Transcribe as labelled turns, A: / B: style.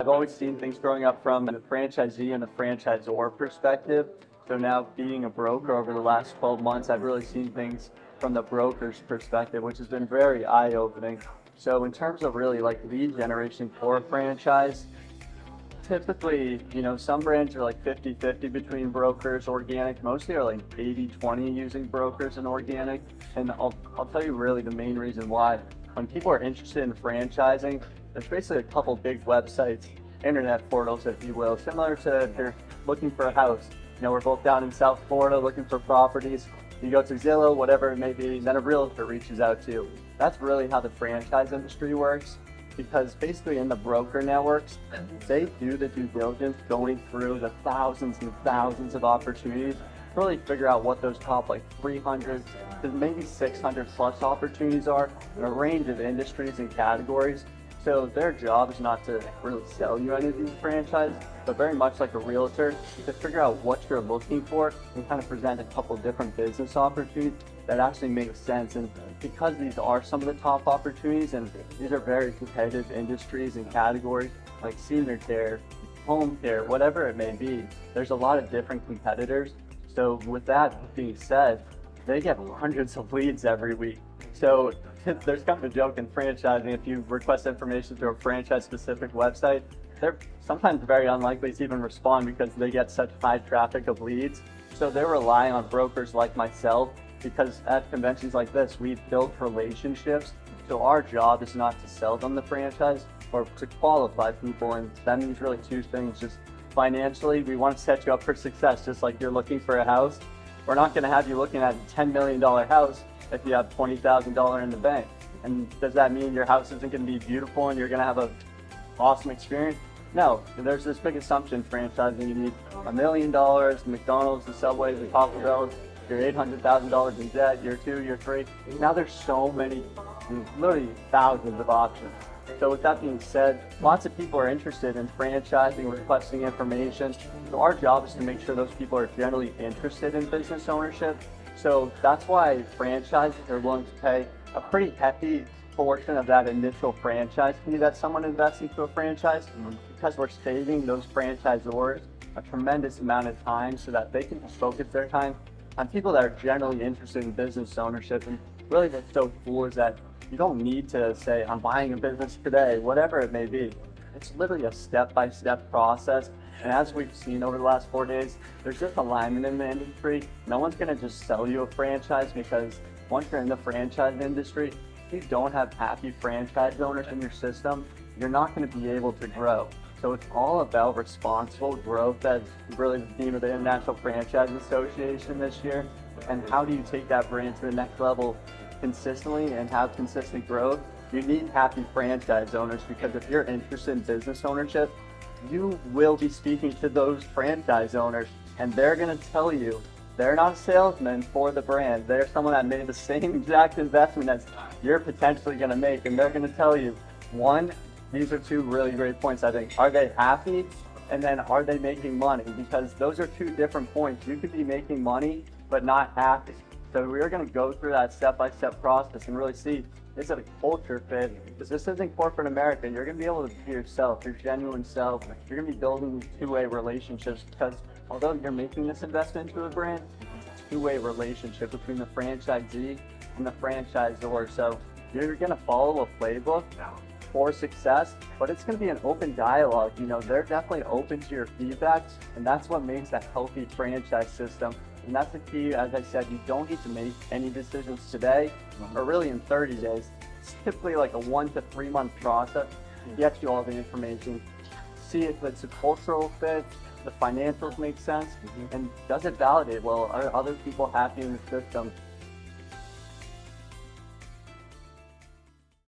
A: I've always seen things growing up from the franchisee and the franchisor perspective. So now being a broker over the last 12 months, I've really seen things from the broker's perspective, which has been very eye-opening. So in terms of really like lead generation for a franchise, typically, some brands are like 50-50 between brokers, organic. Mostly are like 80-20 using brokers and organic. And I'll tell you really the main reason why. When people are interested in franchising, there's basically a couple big websites, internet portals, if you will, similar to if you're looking for a house. We're both down in South Florida looking for properties. You go to Zillow, whatever it may be, then a realtor reaches out to you. That's really how the franchise industry works, because basically in the broker networks, they do the due diligence going through the thousands and thousands of opportunities, really figure out what those top like 300 to maybe 600 plus opportunities are in a range of industries and categories. So their job is not to really sell you any of these franchises, but very much like a realtor, to figure out what you're looking for and kind of present a couple different business opportunities that actually make sense. And because these are some of the top opportunities, and these are very competitive industries and categories like senior care, home care, whatever it may be, there's a lot of different competitors. So with that being said, they get hundreds of leads every week. So there's kind of a joke in franchising, if you request information through a franchise-specific website, they're sometimes very unlikely to even respond because they get such high traffic of leads. So they're relying on brokers like myself, because at conventions like this, we've built relationships. So our job is not to sell them the franchise or to qualify people. And that means really two things. Just financially, we want to set you up for success, just like you're looking for a house. We're not going to have you looking at a $10 million house if you have $20,000 in the bank. And does that mean your house isn't going to be beautiful and you're going to have an awesome experience? No, there's this big assumption franchising. You need $1 million, McDonald's, the Subway, the Taco Bell, you're $800,000 in debt, year 2, year 3. Now there's so many, literally thousands of options. So with that being said, lots of people are interested in franchising, requesting information. So our job is to make sure those people are generally interested in business ownership. So that's why franchises are willing to pay a pretty hefty portion of that initial franchise fee that someone invests into a franchise, because we're saving those franchisors a tremendous amount of time so that they can focus their time on people that are generally interested in business ownership. And really what's so cool is that you don't need to say, I'm buying a business today, whatever it may be. It's literally a step-by-step process. And as we've seen over the last 4 days, there's just alignment in the industry. No one's gonna just sell you a franchise, because once you're in the franchise industry, if you don't have happy franchise owners in your system, you're not gonna be able to grow. So it's all about responsible growth. That's really the theme of the International Franchise Association this year. And how do you take that brand to the next level consistently and have consistent growth? You need happy franchise owners, because if you're interested in business ownership, you will be speaking to those franchise owners, and they're going to tell you they're not a salesman for the brand. They're someone that made the same exact investment as you're potentially going to make, and they're going to tell you, one, these are two really great points, I think. Are they happy? And then are they making money? Because those are two different points. You could be making money, but not happy. So we're going to go through that step-by-step process and really see, is it a culture fit? Because this isn't corporate America. You're going to be able to be yourself, your genuine self. You're going to be building two-way relationships, because although you're making this investment into a brand, it's a two-way relationship between the franchisee and the franchisor. So you're going to follow a playbook for success, but it's going to be an open dialogue. They're definitely open to your feedback, and that's what makes a healthy franchise system. And that's the key. As I said, you don't need to make any decisions today or really in 30 days. It's typically like a 1 to 3 month process to get you all the information, see if it's a cultural fit, the financials make sense, and does it validate, well, are other people happy in the system?